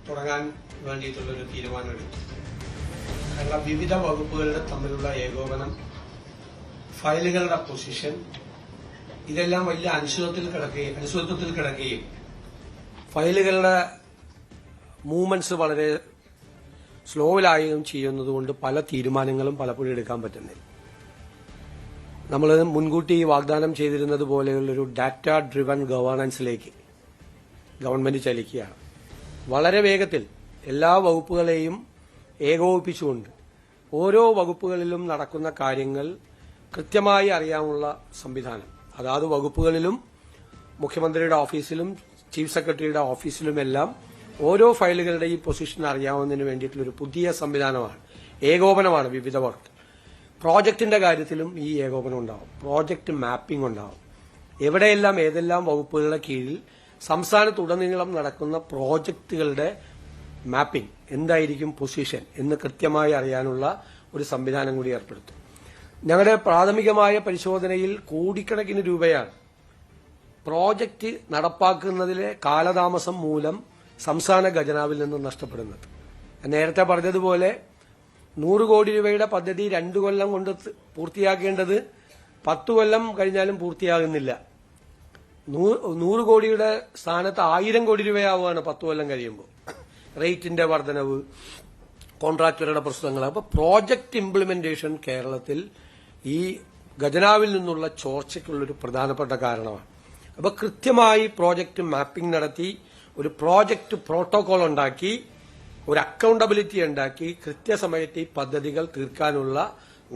തുടങ്ങാൻ വേണ്ടിയിട്ടുള്ളൊരു തീരുമാനമെടുത്തു. കാരണം വിവിധ വകുപ്പുകളുടെ തമ്മിലുള്ള ഏകോപനം, ഫയലുകളുടെ പൊസിഷൻ, ഇതെല്ലാം വലിയ അനിശ്ചിതത്വത്തിൽ കിടക്കുകയും ഫയലുകളുടെ മൂവ്മെന്റ്സ് വളരെ സ്ലോയിലായും ചെയ്യുന്നതുകൊണ്ട് പല തീരുമാനങ്ങളും പലപ്പോഴും എടുക്കാൻ പറ്റുന്നില്ല. നമ്മൾ മുൻകൂട്ടി വാഗ്ദാനം ചെയ്തിരുന്നത് പോലെയുള്ളൊരു ഡാറ്റ ഡ്രിവൺ ഗവേണൻസിലേക്ക് ഗവൺമെന്റ് ചലിക്കുകയാണ്. വളരെ വേഗത്തിൽ എല്ലാ വകുപ്പുകളെയും ഏകോപിപ്പിച്ചുകൊണ്ട് ഓരോ വകുപ്പുകളിലും നടക്കുന്ന കാര്യങ്ങൾ കൃത്യമായി അറിയാനുള്ള സംവിധാനം, അതാത് വകുപ്പുകളിലും മുഖ്യമന്ത്രിയുടെ ഓഫീസിലും ചീഫ് സെക്രട്ടറിയുടെ ഓഫീസിലുമെല്ലാം ഓരോ ഫയലുകളുടെയും പൊസിഷൻ അറിയാവുന്നതിന് വേണ്ടിയിട്ടുള്ളൊരു പുതിയ സംവിധാനമാണ്, ഏകോപനമാണ് വിവിധ വകുപ്പ്. പ്രോജക്റ്റിന്റെ കാര്യത്തിലും ഈ ഏകോപനം ഉണ്ടാവും, പ്രോജക്റ്റ് മാപ്പിംഗ് ഉണ്ടാവും. എവിടെയെല്ലാം ഏതെല്ലാം വകുപ്പുകളുടെ കീഴിൽ സംസ്ഥാനത്തുടനീളം നടക്കുന്ന പ്രോജക്റ്റുകളുടെ മാപ്പിംഗ്, എന്തായിരിക്കും പൊസിഷൻ എന്ന് കൃത്യമായി അറിയാനുള്ള ഒരു സംവിധാനം കൂടി ഏർപ്പെടുത്തും. ഞങ്ങളുടെ പ്രാഥമികമായ പരിശോധനയിൽ കോടിക്കണക്കിന് രൂപയാണ് പ്രോജക്റ്റ് നടപ്പാക്കുന്നതിലെ കാലതാമസം മൂലം സംസ്ഥാന ഖജനാവിൽ നിന്ന് നഷ്ടപ്പെടുന്നത്. നേരത്തെ പറഞ്ഞതുപോലെ 100 കോടി രൂപയുടെ പദ്ധതി 2 കൊല്ലം കൊണ്ട് പൂർത്തിയാക്കേണ്ടത് 10 കൊല്ലം കഴിഞ്ഞാലും പൂർത്തിയാകുന്നില്ല. 100 കോടിയുടെ സ്ഥാനത്ത് 1000 കോടി രൂപയാവുകയാണ് 10 കൊല്ലം കഴിയുമ്പോൾ. റേറ്റിന്റെ വർധനവ്, കോൺട്രാക്ടറുടെ പ്രശ്നങ്ങൾ. അപ്പോൾ പ്രോജക്റ്റ് ഇംപ്ലിമെന്റേഷൻ കേരളത്തിൽ ഈ ഖജനാവിൽ നിന്നുള്ള ചോർച്ചയ്ക്കുള്ളൊരു പ്രധാനപ്പെട്ട കാരണമാണ്. അപ്പോൾ കൃത്യമായി പ്രോജക്റ്റ് മാപ്പിംഗ് നടത്തി ഒരു പ്രോജക്റ്റ് പ്രോട്ടോകോൾ ഉണ്ടാക്കി ഒരു അക്കൌണ്ടബിലിറ്റി ഉണ്ടാക്കി കൃത്യസമയത്ത് ഈ പദ്ധതികൾ തീർക്കാനുള്ള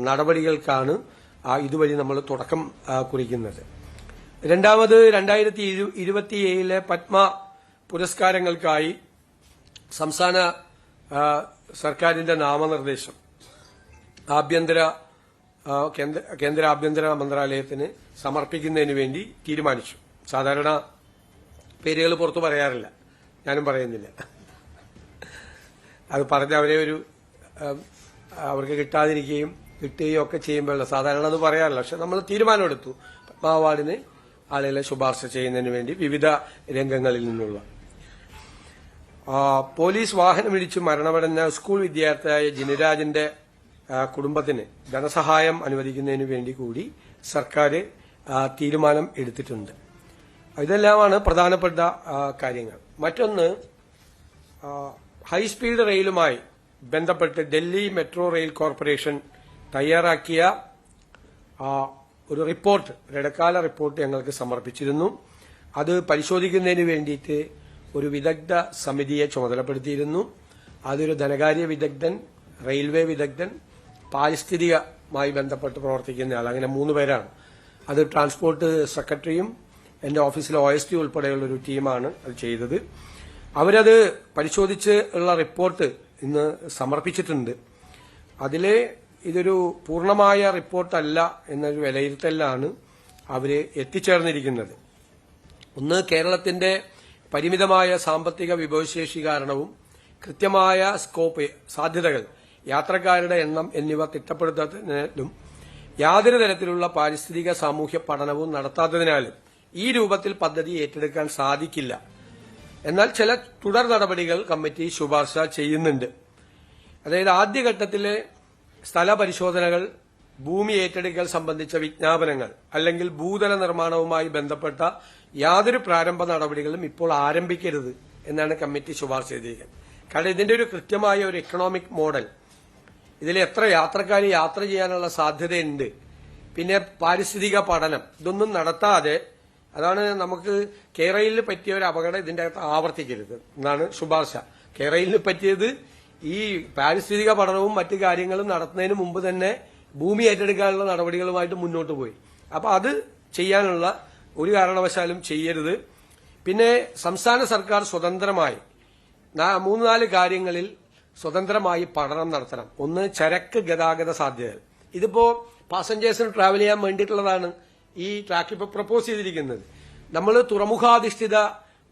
നടപടികൾക്കാണ് ഇതുവഴി നമ്മൾ തുടക്കം കുറിക്കുന്നത്. രണ്ടാമത് 2027 പത്മ പുരസ്കാരങ്ങൾക്കായി സംസ്ഥാന സർക്കാരിന്റെ നാമനിർദ്ദേശം കേന്ദ്ര ആഭ്യന്തര മന്ത്രാലയത്തിന് സമർപ്പിക്കുന്നതിന് വേണ്ടി തീരുമാനിച്ചു. സാധാരണ പേരുകൾ പുറത്തു പറയാറില്ല, ഞാനും പറയുന്നില്ല. അത് പറഞ്ഞ് അവർക്ക് കിട്ടുകയും ഒക്കെ ചെയ്യുമ്പോഴല്ല സാധാരണ അത് പറയാറില്ല. പക്ഷെ നമ്മൾ തീരുമാനമെടുത്തു പത്മ അവാർഡിന് ആളുകളെ ശുപാർശ ചെയ്യുന്നതിന് വേണ്ടി വിവിധ രംഗങ്ങളിൽ നിന്നുള്ള. പോലീസ് വാഹനമിടിച്ച് മരണമടഞ്ഞ സ്കൂൾ വിദ്യാർത്ഥിയായ ജിനിരാജിന്റെ കുടുംബത്തിന് ധനസഹായം അനുവദിക്കുന്നതിന് വേണ്ടി കൂടി സർക്കാർ തീരുമാനം എടുത്തിട്ടുണ്ട്. ഇതെല്ലാമാണ് പ്രധാനപ്പെട്ട കാര്യങ്ങൾ. മറ്റൊന്ന്, ഹൈസ്പീഡ് റെയിലുമായി ബന്ധപ്പെട്ട് ഡൽഹി മെട്രോ റെയിൽ കോർപ്പറേഷൻ തയ്യാറാക്കിയ ഒരു റിപ്പോർട്ട്, ഇടക്കാല റിപ്പോർട്ട് ഞങ്ങൾക്ക് സമർപ്പിച്ചിരുന്നു. അത് പരിശോധിക്കുന്നതിന് വേണ്ടിയിട്ട് ഒരു വിദഗ്ധ സമിതിയെ ചുമതലപ്പെടുത്തിയിരുന്നു. അതൊരു ധനകാര്യ വിദഗ്ധൻ, റെയിൽവേ വിദഗ്ധൻ, പാരിസ്ഥിതികമായി ബന്ധപ്പെട്ട് പ്രവർത്തിക്കുന്ന ആൾ, അങ്ങനെ 3 പേരാണ്. അത് ട്രാൻസ്പോർട്ട് സെക്രട്ടറിയും എന്റെ ഓഫീസിലെ OSD ഉൾപ്പെടെയുള്ള ഒരു ടീമാണ് അത് ചെയ്തത്. അവരത് പരിശോധിച്ച് ഉള്ള റിപ്പോർട്ട് ഇന്ന് സമർപ്പിച്ചിട്ടുണ്ട്. അതിലെ ഇതൊരു പൂർണ്ണമായ റിപ്പോർട്ടല്ല എന്നൊരു വിലയിരുത്തലാണ് അവര് എത്തിച്ചേർന്നിരിക്കുന്നത്. ഒന്ന്, കേരളത്തിന്റെ പരിമിതമായ സാമ്പത്തിക വിഭവശേഷി കാരണവും കൃത്യമായ സ്കോപ്പ്, സാധ്യതകൾ, യാത്രക്കാരുടെ എണ്ണം എന്നിവ തിട്ടപ്പെടുത്താത്തതിനാലും യാതൊരു തരത്തിലുള്ള പാരിസ്ഥിതിക സാമൂഹ്യ പഠനവും നടത്താത്തതിനാലും ഈ രൂപത്തിൽ പദ്ധതി ഏറ്റെടുക്കാൻ സാധിക്കില്ല. എന്നാൽ ചില തുടർ നടപടികൾ കമ്മിറ്റി ശുപാർശ ചെയ്യുന്നുണ്ട്. അതായത് ആദ്യഘട്ടത്തിലെ സ്ഥല പരിശോധനകൾ, ഭൂമി ഏറ്റെടുക്കൽ സംബന്ധിച്ച വിജ്ഞാപനങ്ങൾ അല്ലെങ്കിൽ ഭൂതല നിർമ്മാണവുമായി ബന്ധപ്പെട്ട യാതൊരു പ്രാരംഭ നടപടികളും ഇപ്പോൾ ആരംഭിക്കരുത് എന്നാണ് കമ്മിറ്റി ശുപാർശ ചെയ്തിരിക്കുന്നത്. കാരണം ഇതിന്റെ ഒരു കൃത്യമായ ഒരു എക്കണോമിക് മോഡൽ, ഇതിൽ എത്ര യാത്രക്കാർ യാത്ര ചെയ്യാനുള്ള സാധ്യതയുണ്ട്, പിന്നെ പാരിസ്ഥിതിക പഠനം, ഇതൊന്നും നടത്താതെ, അതാണ് നമുക്ക് കേരളയിൽ പറ്റിയ ഒരു അപകടം ഇതിന്റെ അകത്ത് ആവർത്തിക്കരുത് എന്നാണ് ശുപാർശ. കേരളയിൽ പറ്റിയത് ഈ പാരിസ്ഥിതിക പഠനവും മറ്റു കാര്യങ്ങളും നടത്തുന്നതിന് മുമ്പ് തന്നെ ഭൂമി ഏറ്റെടുക്കാനുള്ള നടപടികളുമായിട്ട് മുന്നോട്ട് പോയി. അപ്പൊ അത് ചെയ്യാനുള്ള ഒരു കാരണവശാലും ചെയ്യരുത്. പിന്നെ സംസ്ഥാന സർക്കാർ സ്വതന്ത്രമായി 3-4 കാര്യങ്ങളിൽ സ്വതന്ത്രമായി പഠനം നടത്തണം. ഒന്ന്, ചരക്ക് ഗതാഗത സാധ്യതകൾ. ഇതിപ്പോ പാസഞ്ചേഴ്സിന് ട്രാവൽ ചെയ്യാൻ വേണ്ടിയിട്ടുള്ളതാണ് ഈ ട്രാക്ക് ഇപ്പൊ പ്രപ്പോസ് ചെയ്തിരിക്കുന്നത്. നമ്മൾ തുറമുഖാധിഷ്ഠിത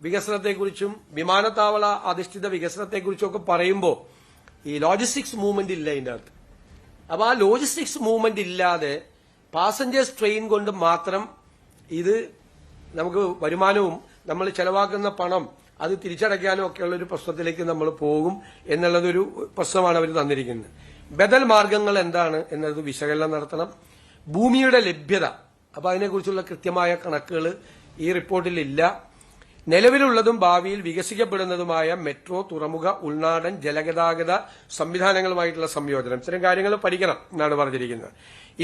വികസനത്തെക്കുറിച്ചും വിമാനത്താവള അധിഷ്ഠിത വികസനത്തെക്കുറിച്ചും ഒക്കെ പറയുമ്പോൾ ഈ ലോജിസ്റ്റിക്സ് മൂവ്മെന്റ് ഇല്ല ഇതിന്റെ അകത്ത്. അപ്പൊ ആ ലോജിസ്റ്റിക്സ് മൂവ്മെന്റ് ഇല്ലാതെ പാസഞ്ചേഴ്സ് ട്രെയിൻ കൊണ്ട് മാത്രം ഇത് നമുക്ക് വരുമാനവും നമ്മൾ ചെലവാക്കുന്ന പണം അത് തിരിച്ചടയ്ക്കാനും ഒക്കെയുള്ള ഒരു പ്രശ്നത്തിലേക്ക് നമ്മൾ പോകും എന്നുള്ളതൊരു പ്രശ്നമാണ് അവർ തന്നിരിക്കുന്നത്. ബദൽ മാർഗങ്ങൾ എന്താണ് എന്നത് വിശകലനം നടത്തണം. ഭൂമിയുടെ ലഭ്യത, അപ്പൊ അതിനെക്കുറിച്ചുള്ള കൃത്യമായ കണക്കുകൾ ഈ റിപ്പോർട്ടിലില്ല. നിലവിലുള്ളതും ഭാവിയിൽ വികസിക്കപ്പെടുന്നതുമായ മെട്രോ, തുറമുഖ, ഉൾനാടൻ ജലഗതാഗത സംവിധാനങ്ങളുമായിട്ടുള്ള സംയോജനം, ഇത്തരം കാര്യങ്ങൾ പഠിക്കണം എന്നാണ് പറഞ്ഞിരിക്കുന്നത്.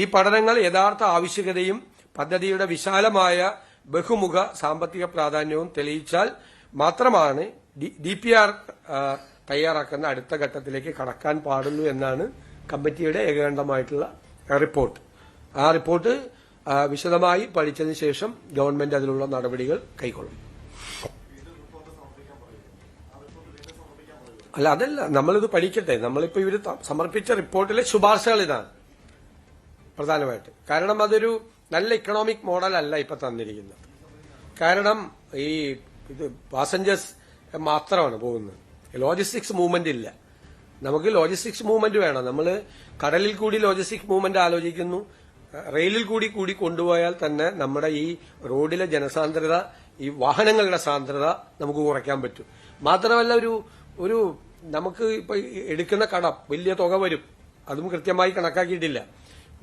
ഈ പഠനങ്ങൾ യഥാർത്ഥ ആവശ്യകതയും പദ്ധതിയുടെ വിശാലമായ ബഹുമുഖ സാമ്പത്തിക പ്രാധാന്യവും തെളിയിച്ചാൽ മാത്രമാണ് DPR തയ്യാറാക്കുന്ന അടുത്ത ഘട്ടത്തിലേക്ക് കടക്കാൻ പാടുള്ളൂ എന്നാണ് കമ്മിറ്റിയുടെ ഏകകണ്ഠമായിട്ടുള്ള റിപ്പോർട്ട്. ആ റിപ്പോർട്ട് വിശദമായി പഠിച്ചതിന് ശേഷം ഗവൺമെന്റ് അതിലുള്ള നടപടികൾ കൈക്കൊള്ളും. അല്ല, അതല്ല, നമ്മളിത് പഠിക്കട്ടെ. നമ്മളിപ്പോ ഇവര് സമർപ്പിച്ച റിപ്പോർട്ടിലെ ശുപാർശകൾ ഇതാണ് പ്രധാനമായിട്ട്. കാരണം അതൊരു നല്ല ഇക്കണോമിക് മോഡൽ അല്ല ഇപ്പൊ തന്നിരിക്കുന്നത്. കാരണം ഈ ഇത് പാസഞ്ചേഴ്സ് മാത്രമാണ് പോകുന്നത്, ലോജിസ്റ്റിക്സ് മൂവ്മെന്റ് ഇല്ല. നമുക്ക് ലോജിസ്റ്റിക്സ് മൂവ്മെന്റ് വേണം. നമ്മൾ കടലിൽ കൂടി ലോജിസ്റ്റിക്സ് മൂവ്മെന്റ് ആലോചിക്കുന്നു, റെയിലിൽ കൂടി കൊണ്ടുപോയാൽ തന്നെ നമ്മുടെ ഈ റോഡിലെ ജനസാന്ദ്രത, ഈ വാഹനങ്ങളുടെ സാന്ദ്രത നമുക്ക് കുറയ്ക്കാൻ പറ്റും. മാത്രമല്ല ഒരു നമുക്ക് ഇപ്പൊ എടുക്കുന്ന കടം വലിയ തുക വരും, അതും കൃത്യമായി കണക്കാക്കിയിട്ടില്ല.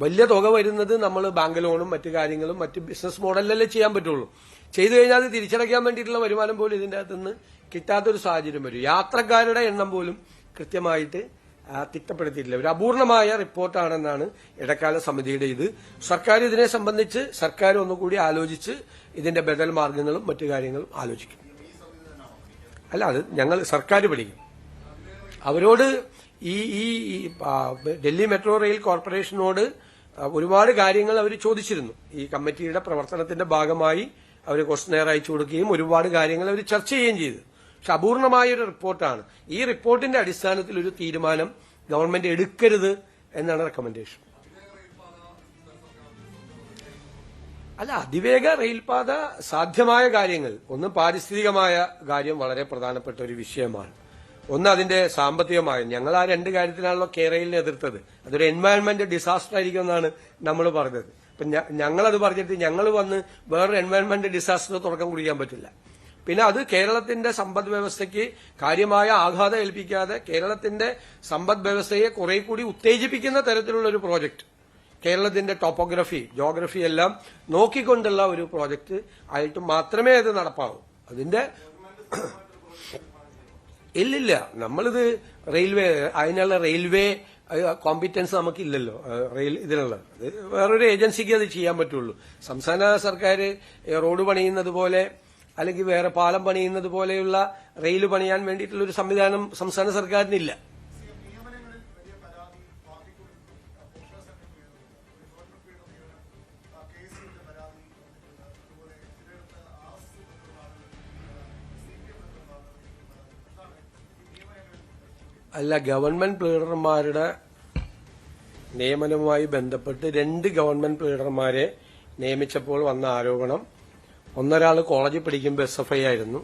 വലിയ തുക വരുന്നത് നമ്മൾ ബാങ്ക് ലോണും മറ്റു കാര്യങ്ങളും മറ്റ് ബിസിനസ് മോഡലിലല്ലേ ചെയ്യാൻ പറ്റുള്ളൂ. ചെയ്തു കഴിഞ്ഞാൽ അത് തിരിച്ചടയ്ക്കാൻ വേണ്ടിയിട്ടുള്ള വരുമാനം പോലും ഇതിന്റെ അകത്തുനിന്ന് കിട്ടാത്തൊരു സാഹചര്യം വരും. യാത്രക്കാരുടെ എണ്ണം പോലും കൃത്യമായിട്ട് തിട്ടപ്പെടുത്തിയിട്ടില്ല. ഒരു അപൂർണമായ റിപ്പോർട്ടാണെന്നാണ് ഇടക്കാല സമിതിയുടെ ഇത്. സർക്കാർ ഇതിനെ സംബന്ധിച്ച് സർക്കാർ ഒന്നുകൂടി ആലോചിച്ച് ഇതിന്റെ ബദൽ മാർഗങ്ങളും മറ്റു കാര്യങ്ങളും ആലോചിക്കും. അല്ല, അത് ഞങ്ങൾ സർക്കാർ പഠിക്കും. അവരോട് ഈ ഡൽഹി മെട്രോ റെയിൽ കോർപ്പറേഷനോട് ഒരുപാട് കാര്യങ്ങൾ അവർ ചോദിച്ചിരുന്നു. ഈ കമ്മിറ്റിയുടെ പ്രവർത്തനത്തിന്റെ ഭാഗമായി അവർ ക്വസ്റ്റനെയർ അയച്ചു കൊടുക്കുകയും ഒരുപാട് കാര്യങ്ങൾ അവർ ചർച്ച ചെയ്യുകയും ചെയ്തു. പക്ഷെ അപൂർണമായ ഒരു റിപ്പോർട്ടാണ്. ഈ റിപ്പോർട്ടിന്റെ അടിസ്ഥാനത്തിൽ ഒരു തീരുമാനം ഗവൺമെന്റ് എടുക്കരുത് എന്നാണ് റെക്കമെൻഡേഷൻ. അല്ല, അതിവേഗ റെയിൽപാത സാധ്യമായ കാര്യങ്ങൾ, ഒന്ന് പാരിസ്ഥിതികമായ കാര്യം വളരെ പ്രധാനപ്പെട്ട ഒരു വിഷയമാണ്. ഒന്ന് അതിന്റെ സാമ്പത്തികമായ. ഞങ്ങൾ ആ രണ്ട് കാര്യത്തിനാണല്ലോ കേരളയിൽ എതിർത്തത്. അതൊരു എൻവയൺമെന്റ് ഡിസാസ്റ്റർ ആയിരിക്കും എന്നാണ് നമ്മൾ പറഞ്ഞത്. അപ്പൊ ഞങ്ങളത് പറഞ്ഞിട്ട് ഞങ്ങൾ വന്ന് വേറൊരു എൻവയൺമെന്റ് ഡിസാസ്റ്റർ തുടക്കം കുറിക്കാൻ പറ്റില്ല. പിന്നെ അത് കേരളത്തിന്റെ സമ്പദ് വ്യവസ്ഥയ്ക്ക് കാര്യമായ ആഘാതം ഏൽപ്പിക്കാതെ കേരളത്തിന്റെ സമ്പദ് വ്യവസ്ഥയെ കുറെ കൂടി ഉത്തേജിപ്പിക്കുന്ന തരത്തിലുള്ള ഒരു പ്രോജക്ട്, കേരളത്തിന്റെ ടോപ്പോഗ്രഫി, ജോഗ്രഫി എല്ലാം നോക്കിക്കൊണ്ടുള്ള ഒരു പ്രോജക്ട് ആയിട്ട് മാത്രമേ അത് നടപ്പാവൂ. അതിന്റെ ഇല്ലില്ല, നമ്മളിത് റെയിൽവേ, അതിനുള്ള റെയിൽവേ കോമ്പിറ്റൻസ് നമുക്കില്ലല്ലോ. ഇതിനുള്ള അത് വേറൊരു ഏജൻസിക്ക് അത് ചെയ്യാൻ പറ്റുള്ളൂ. സംസ്ഥാന സർക്കാർ റോഡ് പണിയുന്നത് പോലെ അല്ലെങ്കിൽ വേറെ പാലം പണിയുന്നത് പോലെയുള്ള റെയിൽ പണിയാൻ വേണ്ടിയിട്ടുള്ള ഒരു സംവിധാനം സംസ്ഥാന സർക്കാരിനില്ല. അല്ല, ഗവൺമെന്റ് പ്ലീഡർമാരുടെ നിയമനവുമായി ബന്ധപ്പെട്ട് 2 ഗവൺമെന്റ് പ്ലീഡർമാരെ നിയമിച്ചപ്പോൾ വന്ന ആരോപണം, ഒന്നൊരാൾ കോളേജിൽ പഠിക്കുമ്പോൾ SFI ആയിരുന്നു,